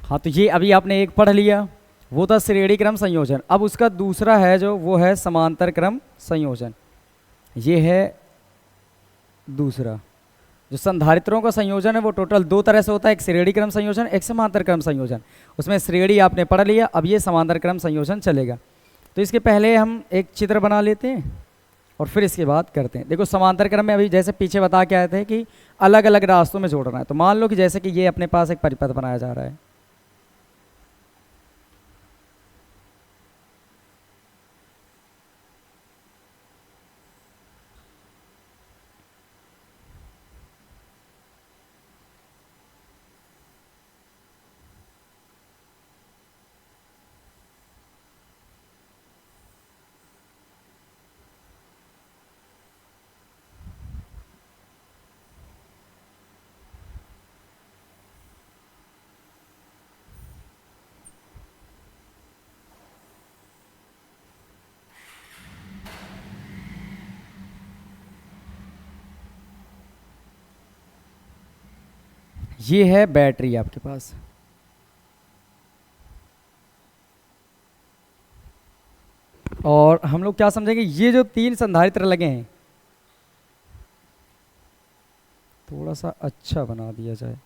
हाँ, तो ये अभी आपने एक पढ़ लिया, वो था श्रेणी क्रम संयोजन। अब उसका दूसरा है जो, वो है समांतर क्रम संयोजन। ये है दूसरा। जो संधारित्रों का संयोजन है वो टोटल दो तरह से होता है, एक श्रेणी क्रम संयोजन, एक समांतर क्रम संयोजन। उसमें श्रेणी आपने पढ़ लिया, अब ये समांतर क्रम संयोजन चलेगा। तो इसके पहले हम एक चित्र बना लेते हैं और फिर इसके बाद करते हैं। देखो समांतर क्रम में अभी जैसे पीछे बता के आए थे कि अलग अलग रास्तों में जोड़ना है। तो मान लो कि जैसे कि ये अपने पास एक परिपथ बनाया जा रहा है, ये है बैटरी आपके पास। और हम लोग क्या समझेंगे, ये जो तीन संधारित्र लगे हैं, थोड़ा सा अच्छा बना दिया जाए।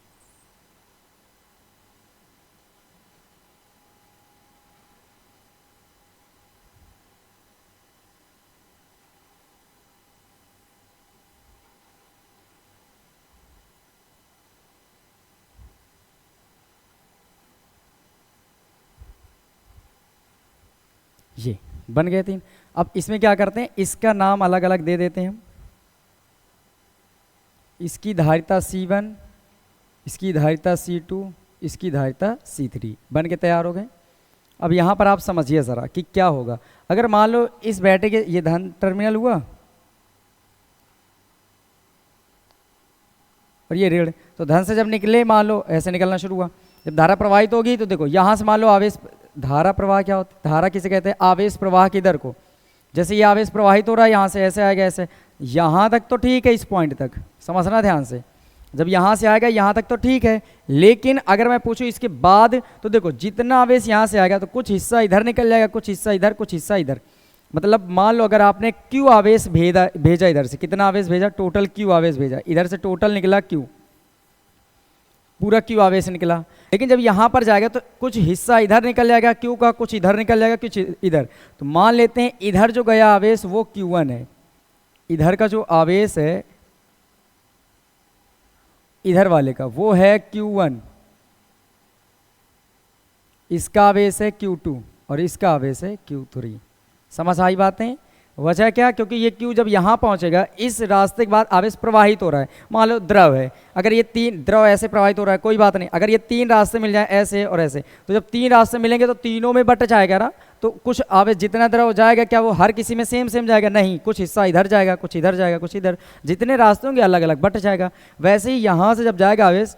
ये बन गए तीन। अब इसमें क्या करते हैं, इसका नाम अलग अलग दे देते हैं हम। इसकी धारिता C1, इसकी धारिता C2, इसकी धारिता C3 बन के तैयार हो गए। अब यहाँ पर आप समझिए ज़रा कि क्या होगा। अगर मान लो इस बैटरी के ये धन टर्मिनल हुआ और ये ऋण, तो धन से जब निकले मान लो ऐसे निकलना शुरू हुआ, जब धारा प्रवाहित होगी तो देखो यहाँ से मान लो आवेश, धारा प्रवाह क्या होता है, धारा किसे कहते हैं, आवेश प्रवाह की दर को। जैसे ये आवेश प्रवाहित हो रहा है यहाँ से ऐसे आएगा ऐसे, यहाँ तक तो ठीक है, इस पॉइंट तक समझना ध्यान से। जब यहाँ से आएगा यहाँ तक तो ठीक है, लेकिन अगर मैं पूछूं इसके बाद, तो देखो जितना आवेश यहाँ से आएगा तो कुछ हिस्सा इधर निकल जाएगा, कुछ हिस्सा इधर, कुछ हिस्सा इधर। मतलब मान लो अगर आपने Q आवेश भेजा इधर से, कितना आवेश भेजा, टोटल Q आवेश भेजा, इधर से टोटल निकला Q, पूरा Q आवेश निकला। लेकिन जब यहाँ पर जाएगा तो कुछ हिस्सा इधर निकल जाएगा Q का, कुछ इधर निकल जाएगा, कुछ इधर। तो मान लेते हैं इधर जो गया आवेश वो Q1 है, इधर का जो आवेश है इधर वाले का वो है Q1, इसका आवेश है Q2 और इसका आवेश है Q3। समझ आई बातें। वजह क्या, क्योंकि ये Q जब यहाँ पहुँचेगा, इस रास्ते के बाद आवेश प्रवाहित हो रहा है। मान लो द्रव है, अगर ये तीन द्रव ऐसे प्रवाहित हो रहा है कोई बात नहीं, अगर ये तीन रास्ते मिल जाए ऐसे और ऐसे, तो जब तीन रास्ते मिलेंगे तो तीनों में बट जाएगा ना। तो कुछ आवेश जितना द्रव जाएगा क्या वो हर किसी में सेम सेम जाएगा, नहीं, कुछ हिस्सा इधर जाएगा, कुछ इधर जाएगा, कुछ इधर, जितने रास्ते होंगे अलग अलग बट जाएगा। वैसे ही यहाँ से जब जाएगा आवेश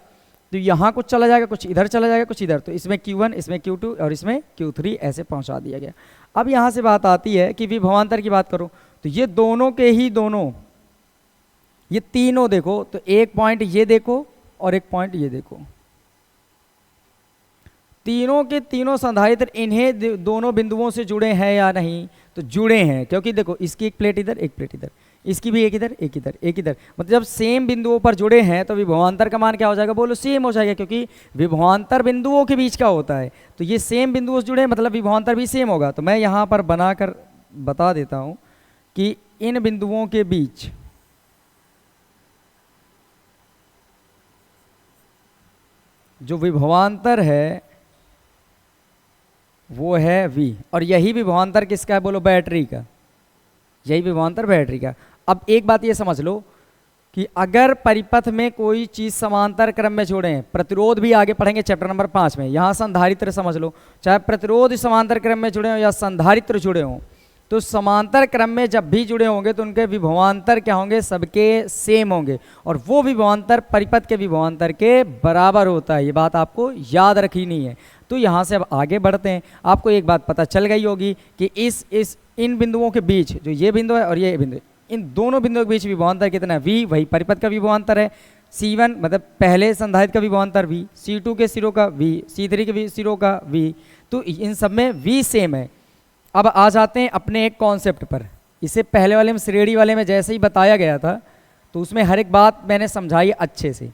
तो यहाँ कुछ चला जाएगा, कुछ इधर चला जाएगा, कुछ इधर, तो इसमें Q1, इसमें Q2 और इसमें Q3 ऐसे पहुँचा दिया गया। अब यहाँ से बात आती है कि विभवांतर की बात करो तो ये दोनों के ही दोनों, ये तीनों देखो, तो एक पॉइंट ये देखो और एक पॉइंट ये देखो, तीनों के तीनों संधारित्र इन्हें दोनों बिंदुओं से जुड़े हैं या नहीं, तो जुड़े हैं। क्योंकि देखो इसकी एक प्लेट इधर, एक प्लेट इधर, इसकी भी एक इधर, एक इधर, एक इधर, मतलब जब सेम बिंदुओं पर जुड़े हैं तो विभवांतर का मान क्या हो जाएगा, बोलो सेम हो जाएगा, क्योंकि विभवांतर बिंदुओं के बीच का होता है। तो ये सेम बिंदुओं से जुड़े हैं मतलब विभवांतर भी सेम होगा। तो मैं यहाँ पर बनाकर बता देता हूँ कि इन बिंदुओं के बीच जो विभवांतर है वो है V, और यही विभवांतर किसका है, बोलो बैटरी का, यही विभवांतर बैटरी का। अब एक बात ये समझ लो कि अगर परिपथ में कोई चीज समांतर क्रम में जोड़े हैं, प्रतिरोध भी आगे पढ़ेंगे चैप्टर नंबर 5 में, यहाँ संधारित्र समझ लो, चाहे प्रतिरोध समांतर क्रम में जुड़े हो या संधारित्र जुड़े हों, तो समांतर क्रम में जब भी जुड़े होंगे तो उनके विभवांतर क्या होंगे, सबके सेम होंगे, और वो विभवांतर परिपथ के विभवांतर के बराबर होता है। ये बात आपको याद रखनी है। तो यहाँ से अब आगे बढ़ते हैं। आपको एक बात पता चल गई होगी कि इन बिंदुओं के बीच, जो ये बिंदु है और ये बिंदु है, इन दोनों बिंदुओं के बीच विभवांतर कितना है, V, वही परिपथ का विभवांतर है। C1 मतलब पहले संधारित्र का विभवांतर V, C2 के सिरों का V, C3 के सिरों का V, तो इन सब में V सेम है। अब आ जाते हैं अपने एक कॉन्सेप्ट पर। इसे पहले वाले में श्रेणी वाले में जैसे ही बताया गया था, तो उसमें हर एक बात मैंने समझाई अच्छे से।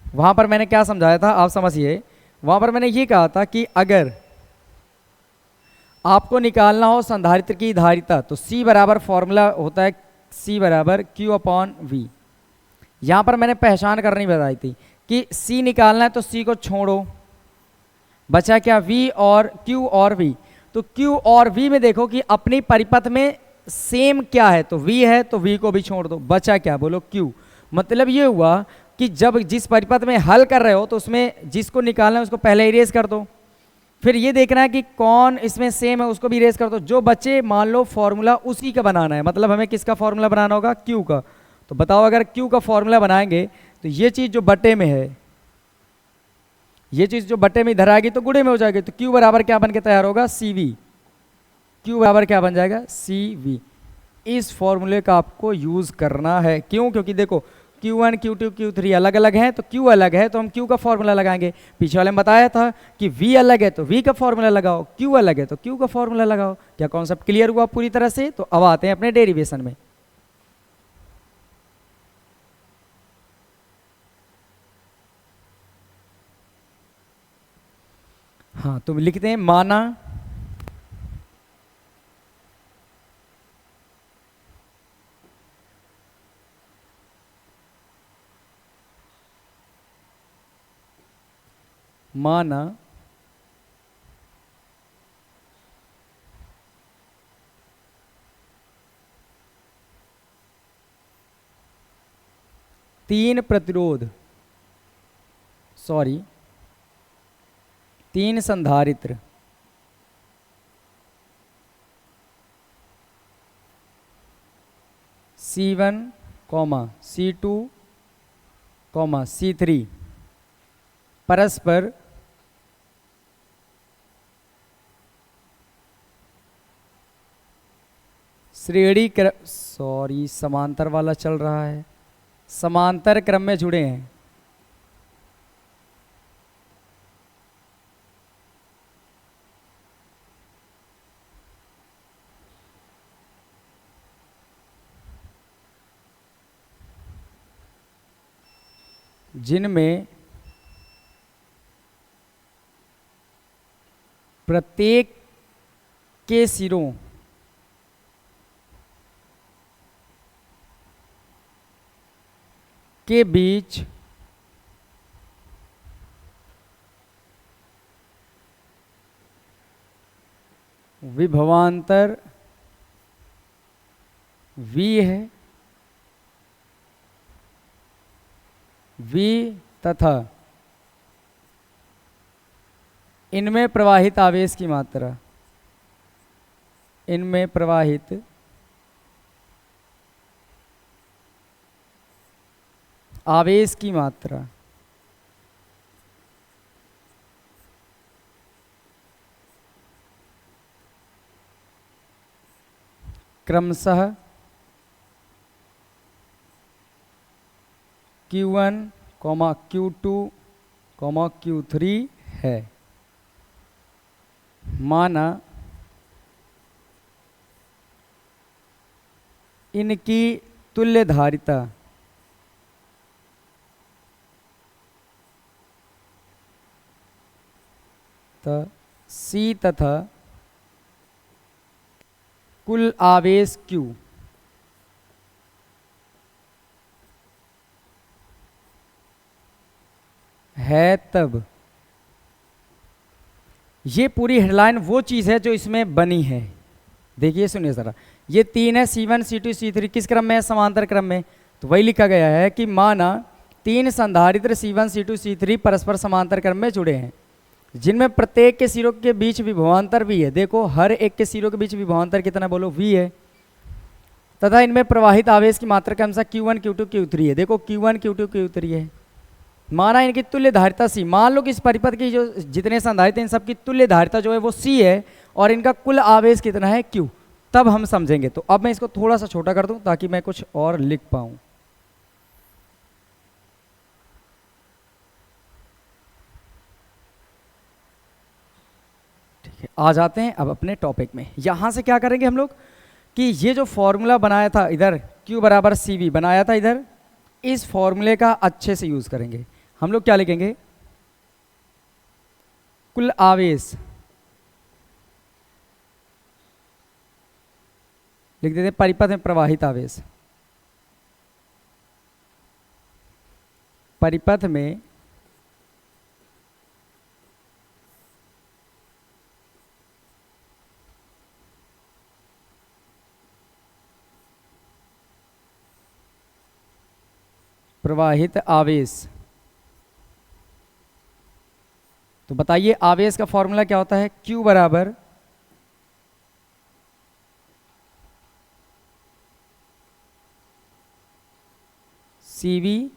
वहां पर मैंने क्या समझाया था आप समझिए। वहां पर मैंने ये कहा था कि अगर आपको निकालना हो संधारित्र की धारिता, तो C बराबर फॉर्मूला होता है C बराबर Q/V। यहां पर मैंने पहचान करनी बताई थी कि C निकालना है तो C को छोड़ो, बचा क्या V और Q और V। तो Q और V में देखो कि अपनी परिपथ में सेम क्या है, तो V है तो V को भी छोड़ दो, बचा क्या बोलो Q। मतलब ये हुआ कि जब जिस परिपथ में हल कर रहे हो तो उसमें जिसको निकालना है उसको पहले इरेज कर दो, फिर ये देखना है कि कौन इसमें सेम है उसको भी इरेज कर दो। जो बचे मान लो फॉर्मूला उसी का बनाना है, मतलब हमें किसका फॉर्मूला बनाना होगा Q का। तो बताओ अगर Q का फॉर्मूला बनाएंगे तो ये चीज़ जो बटे में है, ये चीज़ जो बटे में इधर आएगी तो गुणे में हो जाएगी। तो Q बराबर क्या बन के तैयार होगा CV। Q बराबर क्या बन जाएगा CV। इस फॉर्मूले का आपको यूज़ करना है। क्यों? क्योंकि देखो Q1 Q2 Q3 अलग अलग हैं, तो Q अलग है तो हम Q का फॉर्मूला लगाएंगे। पीछे वाले में बताया था कि V अलग है तो V का फॉर्मूला लगाओ, Q अलग है तो Q का फॉर्मूला लगाओ। क्या कॉन्सेप्ट क्लियर हुआ पूरी तरह से? तो अब आते हैं अपने डेरिवेशन में। हाँ, तो लिखते हैं माना माना तीन संधारित्र C1, C2, C3 परस्पर श्रेणी क्रम समांतर वाला चल रहा है, समांतर क्रम में जुड़े हैं। जिनमें प्रत्येक के सिरों के बीच विभवांतर V है, V तथा इनमें प्रवाहित आवेश की मात्रा, इनमें प्रवाहित आवेश की मात्रा क्रमशः Q1, Q2, Q3 है। माना इनकी तुल्य धारिता C तथा कुल आवेश Q है, तब ये पूरी हेडलाइन वो चीज़ है जो इसमें बनी है। देखिए सुनिए ज़रा, ये तीन है C1, C2, C3 किस क्रम में है? समांतर क्रम में। तो वही लिखा गया है कि माना तीन संधारित्र C1, C2, C3 परस्पर समांतर क्रम में जुड़े हैं, जिनमें प्रत्येक के सिरों के बीच विभवांतर V है। देखो हर एक के सिरों के बीच विभवांतर कितना बोलो V है, तथा इनमें प्रवाहित आवेश की मात्रा के अनुसार Q1, Q2, Q3 है। देखो Q1, Q2, Q3 है। माना इनकी तुल्य धारिता C। मान लो कि इस परिपथ की जो जितने संधारित्र इन सब की तुल्य धारिता जो है वो C है और इनका कुल आवेश कितना है Q। तब हम समझेंगे। तो अब मैं इसको थोड़ा सा छोटा कर दूं ताकि मैं कुछ और लिख पाऊं। ठीक है, आ जाते हैं अब अपने टॉपिक में। यहां से क्या करेंगे हम लोग कि ये जो फॉर्मूला बनाया था इधर Q बराबर CV बनाया था इधर, इस फॉर्मूले का अच्छे से यूज करेंगे। हम लोग क्या लिखेंगे, कुल आवेश लिख देते हैं, परिपथ में प्रवाहित आवेश, परिपथ में प्रवाहित आवेश। तो बताइए आवेश का फॉर्मूला क्या होता है, Q बराबर CV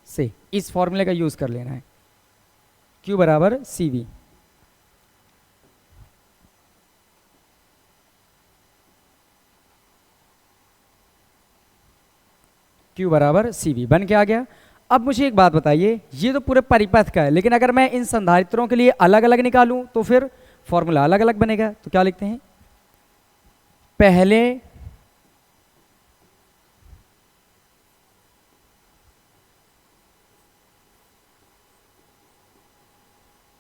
से, इस फॉर्मूले का यूज कर लेना है, Q बराबर CV। Q बराबर CV बन के आ गया। अब मुझे एक बात बताइए, ये तो पूरे परिपथ का है, लेकिन अगर मैं इन संधारित्रों के लिए अलग अलग निकालूं तो फिर फॉर्मूला अलग अलग बनेगा। तो क्या लिखते हैं, पहले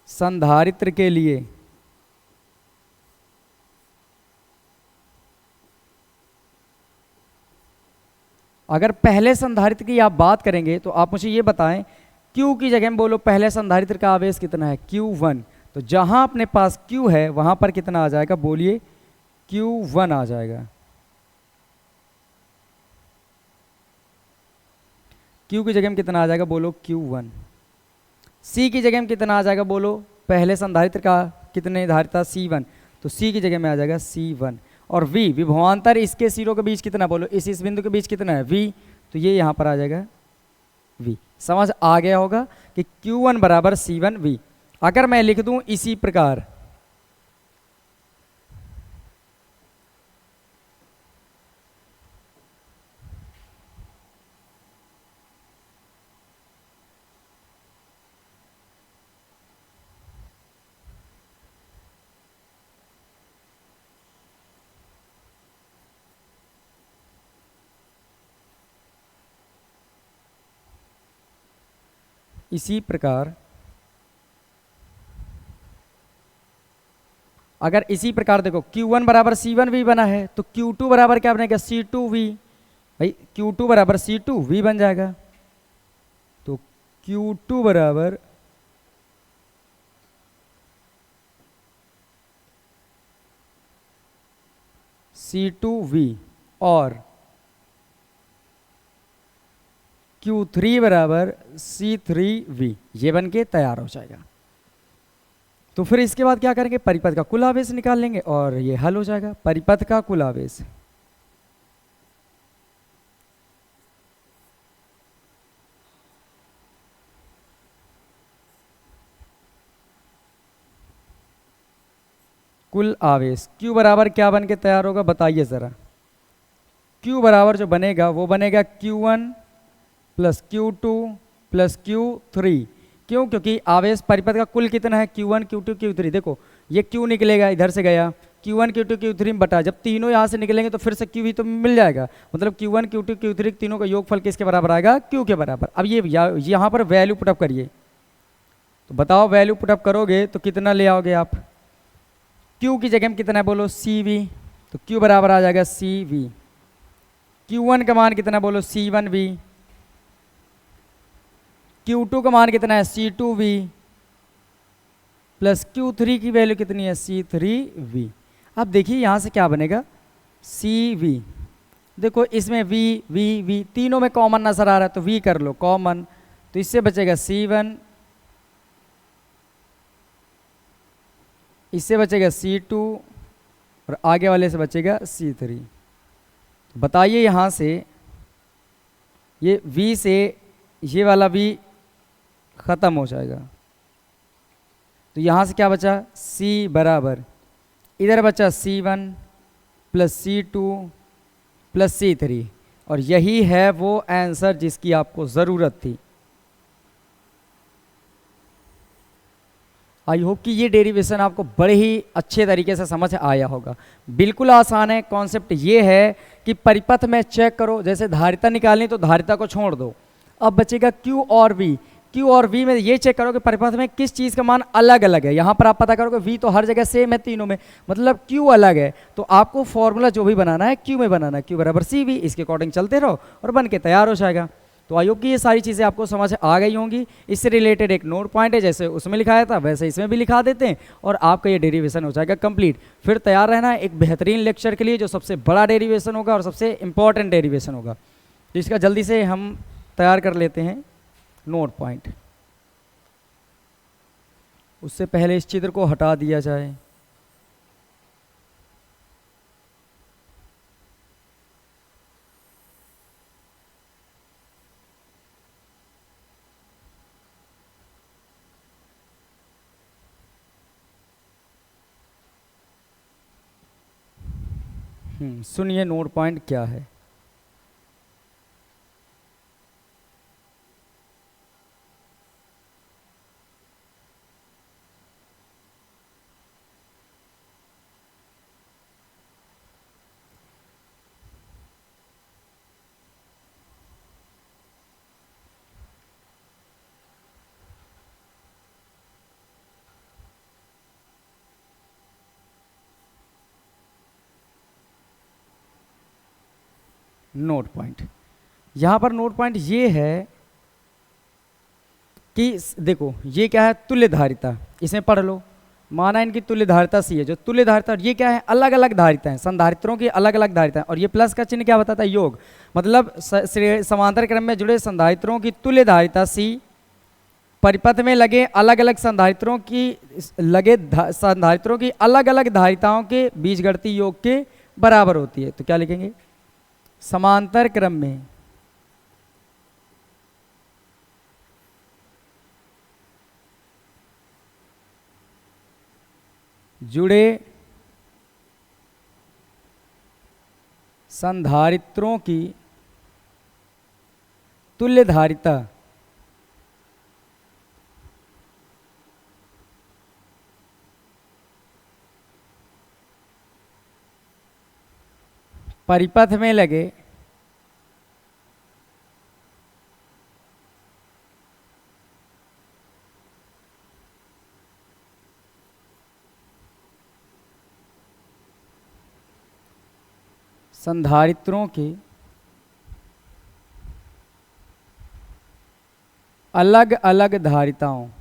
संधारित्र के लिए अगर पहले संधारित्र की आप बात करेंगे तो आप मुझे ये बताएं, Q की जगह में बोलो पहले संधारित्र का आवेश कितना है, Q1। तो जहां अपने पास Q है वहां पर कितना आ जाएगा, बोलिए Q1 आ जाएगा। Q की जगह में कितना आ जाएगा, बोलो Q1। C की जगह में कितना आ जाएगा, बोलो पहले संधारित्र का कितने धारिता C1, तो C की जगह में आ जाएगा C1। और V विभवांतर इसके सिरों के बीच कितना, बोलो इस बिंदु के बीच कितना है V, तो ये यहां पर आ जाएगा V। समझ आ गया होगा कि Q1 बराबर C1 V। अगर मैं लिख दूं इसी प्रकार, इसी प्रकार अगर इसी प्रकार देखो Q1 बराबर C1V बना है तो Q2 बराबर क्या बनेगा, C2V। भाई Q2 बराबर C2V बन जाएगा। तो Q2 बराबर C2V और Q3 बराबर C3V, ये बन के तैयार हो जाएगा। तो फिर इसके बाद क्या करेंगे, परिपथ का कुल आवेश निकाल लेंगे और ये हल हो जाएगा। परिपथ का कुल आवेश कुल आवेश Q बराबर क्या बन के तैयार होगा, बताइए जरा। Q बराबर जो बनेगा वो बनेगा Q1 plus Q2 plus Q3। क्यों, क्योंकि आवेश परिपथ का कुल कितना है, Q1 Q2 Q3। देखो ये Q निकलेगा, इधर से गया Q1 Q2 Q3 में बटा, जब तीनों यहाँ से निकलेंगे तो फिर से Q भी तो मिल जाएगा। मतलब Q1 Q2 Q3 तीनों का योगफल किसके बराबर आएगा, Q के बराबर। अब ये यहाँ पर वैल्यू पुटअप करिए, तो बताओ वैल्यू पुटअप करोगे तो कितना ले आओगे आप। Q की जगह में कितना है, बोलो CV, तो Q बराबर आ जाएगा CV। Q1 का मान कितना, बोलो C1V। Q2 का मान कितना है, C2V प्लस Q3 की वैल्यू कितनी है, C3V। अब देखिए यहां से क्या बनेगा, CV। देखो इसमें V V V तीनों में कॉमन नजर आ रहा है तो V कर लो कॉमन, तो इससे बचेगा C1, इससे बचेगा C2 और आगे वाले से बचेगा C3। बताइए यहां से ये V से ये वाला V खत्म हो जाएगा, तो यहां से क्या बचा, C बराबर इधर बचा C1 plus C2 plus C3, और यही है वो आंसर जिसकी आपको ज़रूरत थी। आई होप कि ये डेरिवेशन आपको बड़े ही अच्छे तरीके से समझ आया होगा। बिल्कुल आसान है। कॉन्सेप्ट ये है कि परिपथ में चेक करो, जैसे धारिता निकालनी तो धारिता को छोड़ दो, अब बचेगा Q और V। Q और V में ये चेक करो कि परिपथ में किस चीज़ का मान अलग अलग है। यहाँ पर आप पता करोगे V तो हर जगह सेम है तीनों में, मतलब Q अलग है, तो आपको फॉर्मूला जो भी बनाना है Q में बनाना है, Q बराबर CV, इसके अकॉर्डिंग चलते रहो और बन के तैयार हो जाएगा। तो आई होप कि ये सारी चीज़ें आपको समझ आ गई होंगी। इससे रिलेटेड एक नोट पॉइंट है, जैसे उसमें लिखाया था वैसे इसमें भी लिखा देते हैं और आपका ये डेरिवेशन हो जाएगा कंप्लीट। फिर तैयार रहना है एक बेहतरीन लेक्चर के लिए जो सबसे बड़ा डेरिवेशन होगा और सबसे इंपॉर्टेंट डेरिवेशन होगा। तो इसका जल्दी से हम तैयार कर लेते हैं नोट पॉइंट। उससे पहले इस चित्र को हटा दिया जाए। सुनिए नोट पॉइंट क्या है। नोट पॉइंट, यहाँ पर नोट पॉइंट ये है कि देखो ये क्या है, तुल्य धारिता। इसमें पढ़ लो, माना इनकी तुल्य धारिता सी है, जो तुल्य धारिता, ये क्या है, अलग अलग धारिताएं, संधारित्रों की अलग अलग धारिताएं। और ये प्लस का चिन्ह क्या बताता है, योग, मतलब समांतर क्रम में जुड़े संधारित्रों की तुल्य धारिता सी परिपथ में लगे अलग अलग संधारित्रों की अलग अलग धारिताओं के बीजगणितीय योग के बराबर होती है। तो क्या लिखेंगे, समांतर क्रम में जुड़े संधारित्रों की तुल्य धारिता परिपथ में लगे संधारित्रों की अलग अलग धारिताओं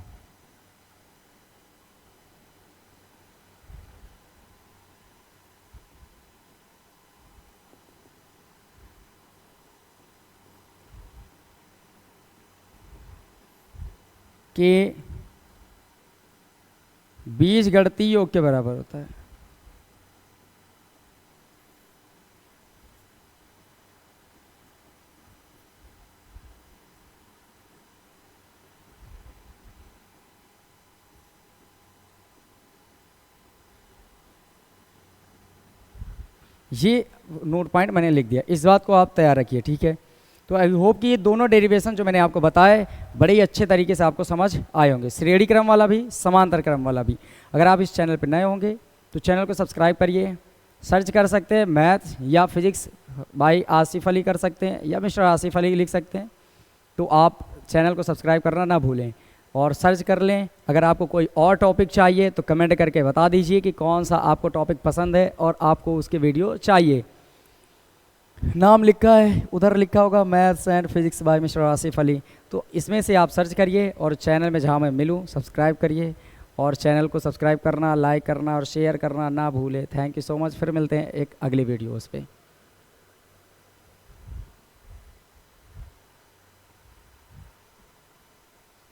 के बीजगणितीय योग के बराबर होता है। ये नोट पॉइंट मैंने लिख दिया, इस बात को आप तैयार रखिए, ठीक है। तो आई होप कि ये दोनों डेरिवेशन जो मैंने आपको बताए बड़े ही अच्छे तरीके से आपको समझ आए होंगे, श्रेणी क्रम वाला भी, समांतर क्रम वाला भी। अगर आप इस चैनल पर नए होंगे तो चैनल को सब्सक्राइब करिए, सर्च कर सकते हैं मैथ या फिजिक्स बाय आसिफ अली कर सकते हैं, या मिस्टर आसिफ अली लिख सकते हैं। तो आप चैनल को सब्सक्राइब करना ना भूलें और सर्च कर लें। अगर आपको कोई और टॉपिक चाहिए तो कमेंट करके बता दीजिए कि कौन सा आपको टॉपिक पसंद है और आपको उसके वीडियो चाहिए। नाम लिखा है, उधर लिखा होगा maths and physics bye mister Asif Ali, तो इसमें से आप सर्च करिए और चैनल में जहाँ मैं मिलूँ सब्सक्राइब करिए, और चैनल को सब्सक्राइब करना, लाइक करना और शेयर करना ना भूलें। Thank you so much. फिर मिलते हैं एक अगली वीडियोज़ पे।